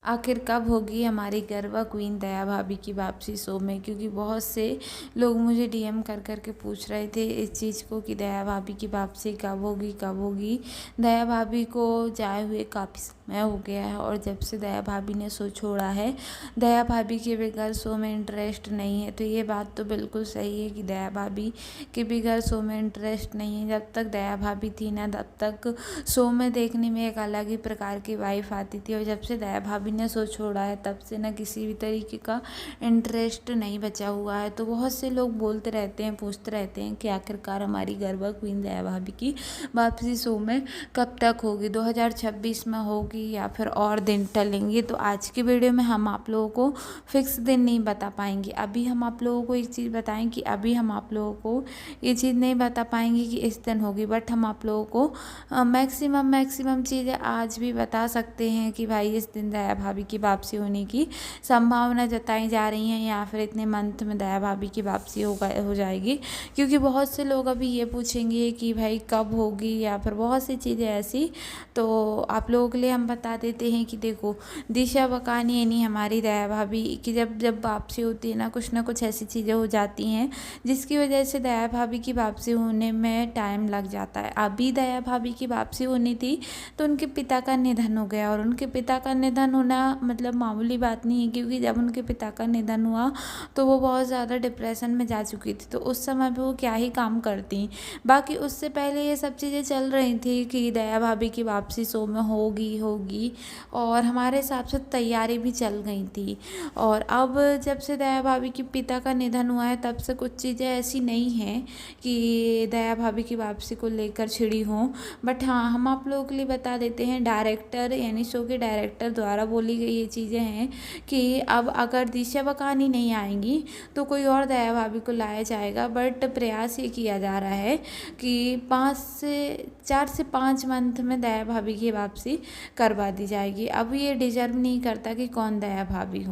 आखिर कब होगी हमारी गरबा क्वीन दया भाभी की वापसी शो में, क्योंकि बहुत से लोग मुझे डीएम कर कर के पूछ रहे थे इस चीज़ को कि दया भाभी की वापसी कब होगी कब होगी। दया भाभी को जाए हुए काफ़ी समय हो गया है और जब से दया भाभी ने शो छोड़ा है, दया भाभी के बगैर शो में इंटरेस्ट नहीं है। तो ये बात तो बिल्कुल सही है कि दया भाभी के बगैर शो में इंटरेस्ट नहीं है। जब तक दया भाभी थी ना तब तक शो में देखने में एक अलग ही प्रकार की वाइफ आती थी, और जब से दया भाभी ने शो छोड़ा है तब से ना किसी भी तरीके का इंटरेस्ट नहीं बचा हुआ है। तो बहुत से लोग बोलते रहते हैं, पूछते रहते हैं कि आखिरकार हमारी गरबा क्वीन दया भाभी की वापसी शो में कब तक होगी, 2026 में होगी या फिर और दिन टलेंगे। तो आज की वीडियो में हम आप लोगों को फिक्स दिन नहीं बता पाएंगे। अभी हम आप लोगों को एक चीज़ बताएं कि अभी हम आप लोगों को ये चीज़ नहीं बता पाएंगे कि इस दिन होगी, बट हम आप लोगों को मैक्सिमम चीज़ें आज भी बता सकते हैं कि भाई इस दिन दया भाभी की वापसी होने की संभावना जताई जा रही है या फिर इतने मंथ में दया भाभी की वापसी हो जाएगी। क्योंकि बहुत से लोग अभी ये पूछेंगे कि भाई कब होगी या फिर बहुत सी चीज़ें ऐसी। तो आप लोगों के लिए हम बता देते हैं कि देखो, दिशा बकानी यानी हमारी दया भाभी की जब वापसी होती है ना कुछ ऐसी चीज़ें हो जाती हैं जिसकी वजह से दया भाभी की वापसी होने में टाइम लग जाता है। अभी दया भाभी की वापसी होनी थी तो उनके पिता का निधन हो गया, और उनके पिता का निधन होना मतलब मामूली बात नहीं है, क्योंकि जब उनके पिता का निधन हुआ तो वो बहुत ज़्यादा डिप्रेशन में जा चुकी थी। तो उस समय पे वो क्या ही काम करती। बाकी उससे पहले ये सब चीज़ें चल रही थी कि दया भाभी की वापसी शो में होगी और हमारे हिसाब से तैयारी भी चल गई थी। और अब जब से दया भाभी के पिता का निधन हुआ है तब से कुछ चीज़ें ऐसी नहीं हैं कि दया भाभी की वापसी को लेकर छिड़ी हों। बट हाँ, हम आप लोगों के लिए बता देते हैं, डायरेक्टर यानी शो के डायरेक्टर द्वारा बोली गई ये चीज़ें हैं कि अब अगर दिशा बकानी नहीं आएंगी तो कोई और दया भाभी को लाया जाएगा। बट प्रयास ये किया जा रहा है कि 4 से 5 मंथ में दया भाभी की वापसी करवा दी जाएगी। अब ये डिजर्व नहीं करता कि कौन दया भाभी हो।